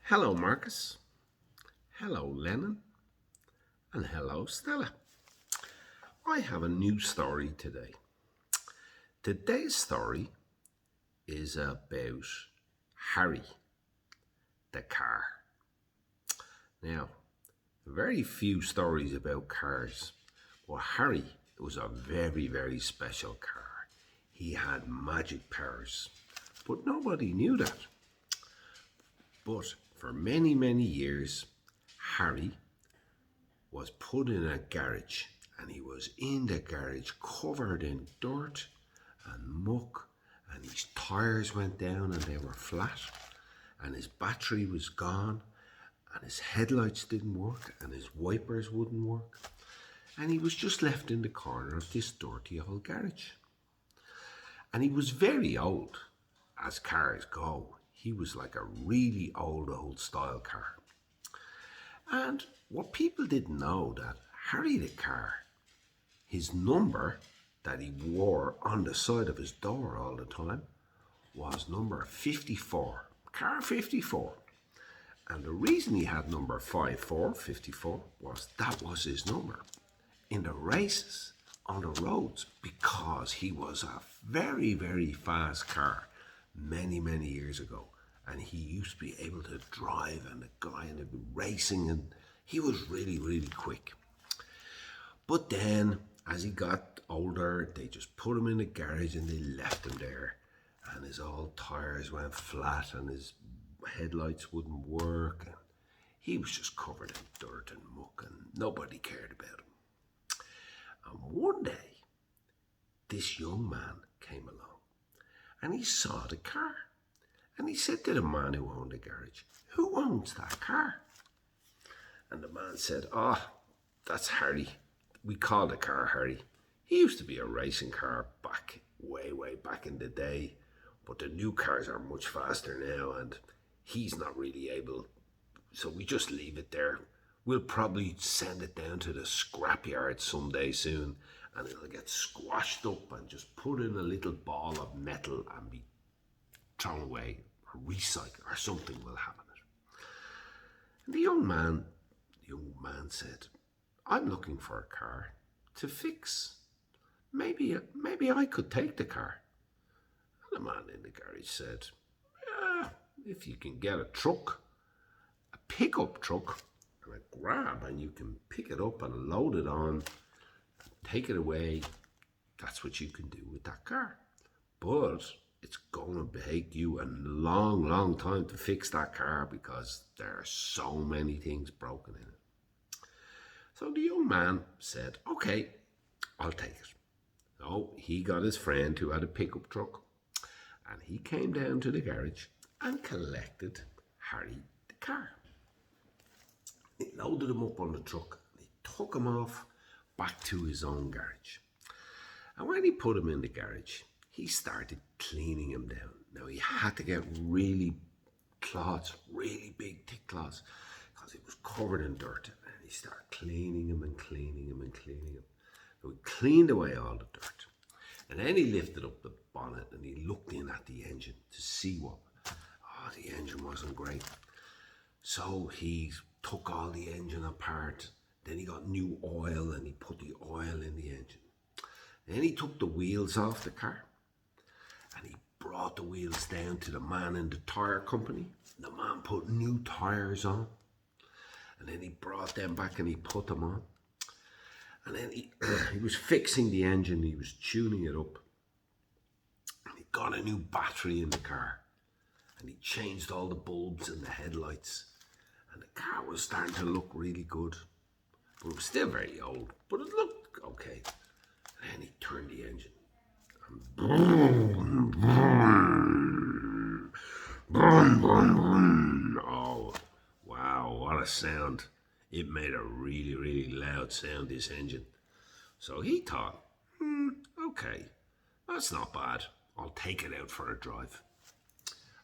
Hello, Marcus. Hello, Lennon. And hello, Stella. I have a new story today. Today's story is about Harry, the car. Now, very few stories about cars, but Harry was a very, very special car. He had magic powers, but nobody knew that. But for many, many years, Harry was put in a garage, and he was in the garage covered in dirt and muck, and his tires went down and they were flat, and his battery was gone, and his headlights didn't work, and his wipers wouldn't work, and he was just left in the corner of this dirty old garage. And he was very old, as cars go. He was like a really old style car. And what people didn't know, that Harry the car, his number that he wore on the side of his door all the time was number 54, car 54. And the reason he had number 54 was that was his number in the races on the roads, because he was a very, very fast car many years ago. And he used to be able to drive, and the guy and be racing, and he was really, really quick. But then, as he got older, they just put him in the garage and they left him there. And his old tires went flat, and his headlights wouldn't work, and he was just covered in dirt and muck, and nobody cared about him. And one day, this young man came along, and he saw the car. And he said to the man who owned the garage, "Who owns that car?" And the man said, "Oh, that's Harry. We call the car Harry. He used to be a racing car back, way back in the day. But the new cars are much faster now, and he's not really able. So we just leave it there. We'll probably send it down to the scrapyard someday soon, and it'll get squashed up and just put in a little ball of metal and be thrown away or recycled, or something will happen." And the young man said, "I'm looking for a car to fix. Maybe I could take the car." And the man in the garage said, "If you can get a truck, a pickup truck, and a grab, and you can pick it up and load it on, and take it away, that's what you can do with that car. But it's going to take you a long time to fix that car, because there are so many things broken in it." So the young man said, "Okay, I'll take it." So he got his friend who had a pickup truck, and he came down to the garage and collected Harry the car. He loaded him up on the truck, and he took him off back to his own garage. And when he put him in the garage, he started cleaning him down. Now, he had to get really cloths, really big, thick cloths, because he was covered in dirt. And he started cleaning him and cleaning him and cleaning him. So he cleaned away all the dirt. And then he lifted up the bonnet and he looked in at the engine to see what. Oh, the engine wasn't great. So he took all the engine apart. Then he got new oil and he put the oil in the engine. Then he took the wheels off the car, and he brought the wheels down to the man in the tire company. The man put new tires on, and then he brought them back and he put them on. And then he was fixing the engine, he was tuning it up. And he got a new battery in the car, and he changed all the bulbs in the headlights. And the car was starting to look really good, but it was still very old, but it looked okay. And then he turned the engine. Oh, wow, what a sound. It made a really loud sound, this engine. So he thought, okay, that's not bad. I'll take it out for a drive.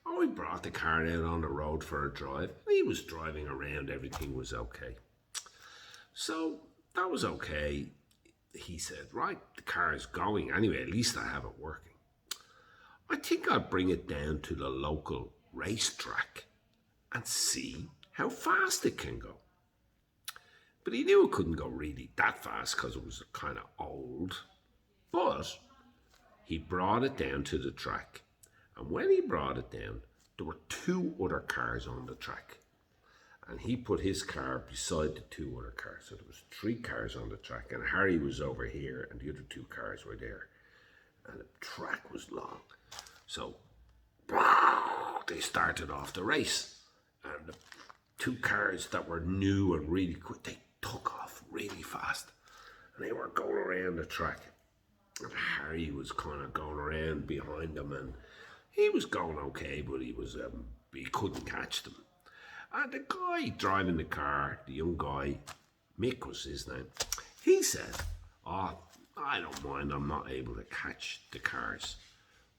Oh, he brought the car out on the road for a drive. He was driving around, everything was okay. So that was okay. He said, right, the car is going anyway, at least I have it working. I think I'll bring it down to the local racetrack and see how fast it can go. But he knew it couldn't go really that fast because it was kind of old. But he brought it down to the track. And when he brought it down, there were two other cars on the track. And he put his car beside the two other cars. So there was three cars on the track, and Harry was over here, and the other two cars were there. And the track was long. So they started off the race. And the two cars that were new and really quick, they took off really fast. And they were going around the track. And Harry was kind of going around behind them, and he was going okay, but he couldn't catch them. And the guy driving the car, the young guy, Mick was his name, he said, "Oh, I don't mind, I'm not able to catch the cars."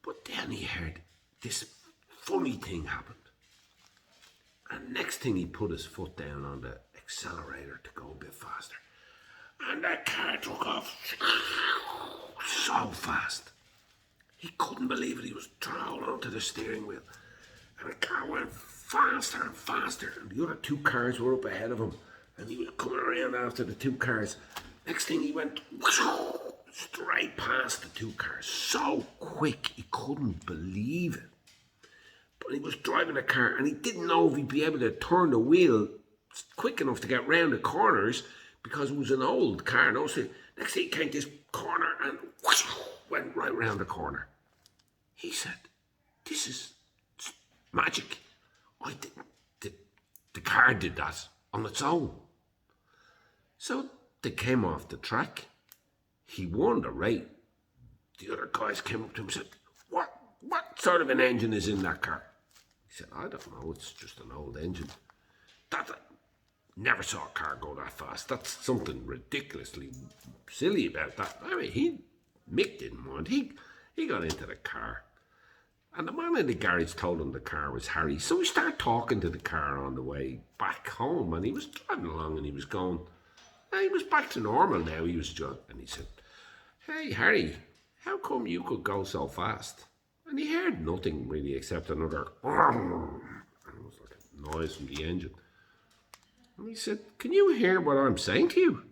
But then he heard this funny thing happened. And next thing he put his foot down on the accelerator to go a bit faster. And the car took off so fast. He couldn't believe it. He was trying to hold onto the steering wheel. And the car went faster and faster. And the other two cars were up ahead of him. And he was coming around after the two cars. Next thing he went straight past the two cars. So quick, he couldn't believe it. But he was driving a car and he didn't know if he'd be able to turn the wheel quick enough to get round the corners because it was an old car. No, so next thing he came to this corner and went right round the corner. He said, "This is magic. The car did that on its own." So they came off the track. He won the race. The other guys came up to him and said, What sort of an engine is in that car?" He said, "I don't know, it's just an old engine. Never saw a car go that fast. That's something ridiculously silly about that." I mean, Mick didn't mind. He got into the car. And the man in the garage told him the car was Harry. So he started talking to the car on the way back home. And he was driving along and he was going, he was back to normal now. He was just, and he said, "Hey, Harry, how come you could go so fast?" And he heard nothing really except another, and it was like a noise from the engine. And he said, "Can you hear what I'm saying to you?"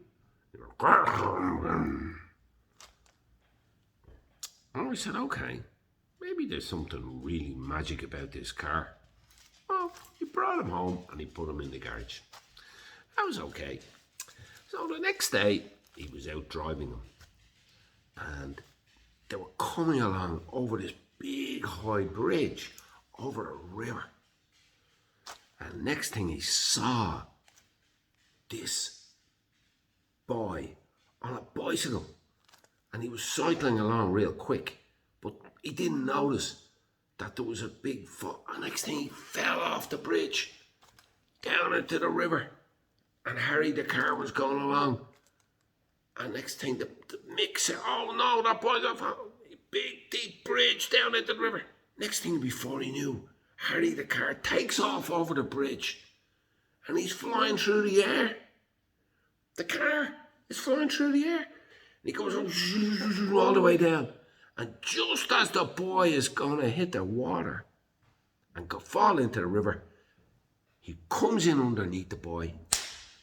And we said, "Okay, maybe there's something really magic about this car." Well, he brought him home and he put him in the garage. That was okay. So the next day, he was out driving them. And they were coming along over this big high bridge over a river. And next thing he saw this boy on a bicycle. And he was cycling along real quick. But he didn't notice that there was a big foot. And next thing he fell off the bridge down into the river. And Harry, the car, was going along. And next thing the Mick said, "Oh no, that boy's off a big deep bridge down into the river." Next thing before he knew, Harry, the car, takes off over the bridge. And he's flying through the air. The car is flying through the air. And he goes all the way down. And just as the boy is going to hit the water and go fall into the river, he comes in underneath the boy.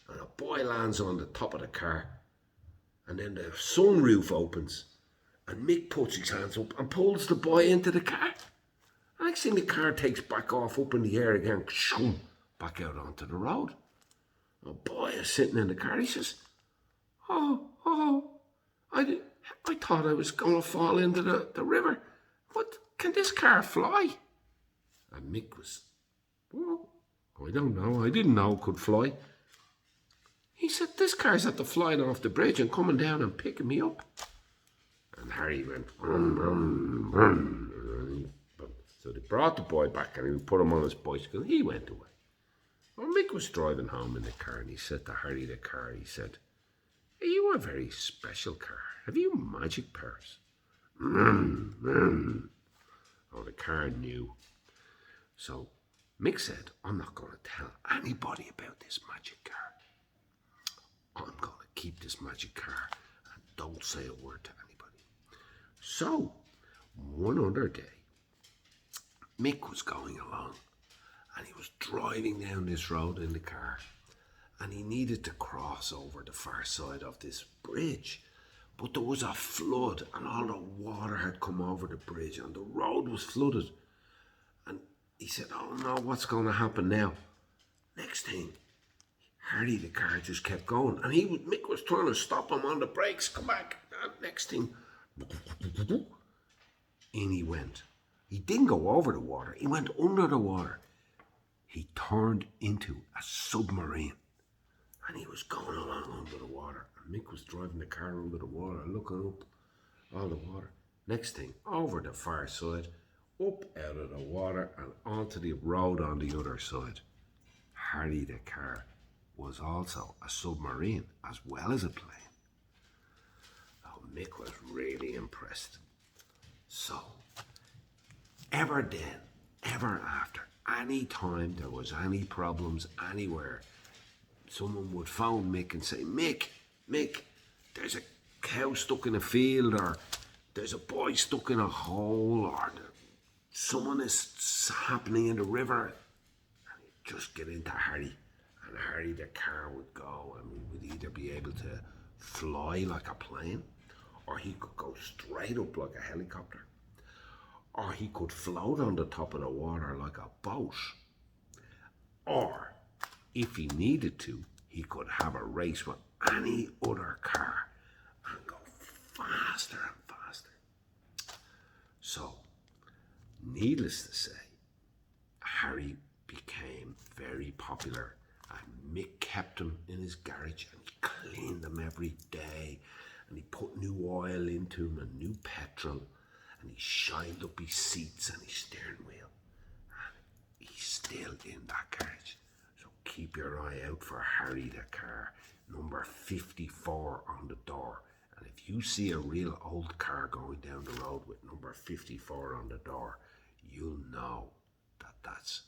And the boy lands on the top of the car. And then the sunroof opens. And Mick puts his hands up and pulls the boy into the car. And next thing the car takes back off up in the air again. Back out onto the road. The boy is sitting in the car. He says, I thought I was going to fall into the river. What? Can this car fly? And Mick was, "Well, I don't know. I didn't know it could fly." He said, "This car's at the flying off the bridge and coming down and picking me up." And Harry went, "Brum, brum, brum." So they brought the boy back and he put him on his bicycle. He went away. Well, Mick was driving home in the car and he said to Harry the car, he said, "Hey, you a very special car. Have you magic powers?" Oh, the car knew. So Mick said, "I'm not going to tell anybody about this magic car. I'm going to keep this magic car and don't say a word to anybody." So one other day, Mick was going along and he was driving down this road in the car, and he needed to cross over the far side of this bridge. But there was a flood, and all the water had come over the bridge, and the road was flooded. And he said, "Oh no, what's going to happen now?" Next thing, Harry the car just kept going, and Mick was trying to stop him on the brakes. Come back. And next thing, in he went. He didn't go over the water. He went under the water. He turned into a submarine, and he was going along under the water. And Mick was driving the car under the water, looking up all the water. Next thing, over the far side, up out of the water and onto the road on the other side. Harry the car was also a submarine as well as a plane. Oh, Mick was really impressed. So, ever then, ever after, any time there was any problems anywhere, someone would phone Mick and say, Mick, there's a cow stuck in a field, or there's a boy stuck in a hole, or someone is happening in the river. And he'd just get into Harry, and Harry the car would go, and we would either be able to fly like a plane, or he could go straight up like a helicopter, or he could float on the top of the water like a boat, or if he needed to, he could have a race with any other car and go faster and faster. So, needless to say, Harry became very popular, and Mick kept him in his garage, and he cleaned them every day, and he put new oil into him and new petrol, and he shined up his seats and his steering wheel, and he's still in that garage. So keep your eye out for Harry the car, number 54 on the door. And if you see a real old car going down the road with number 54 on the door, you'll know that that's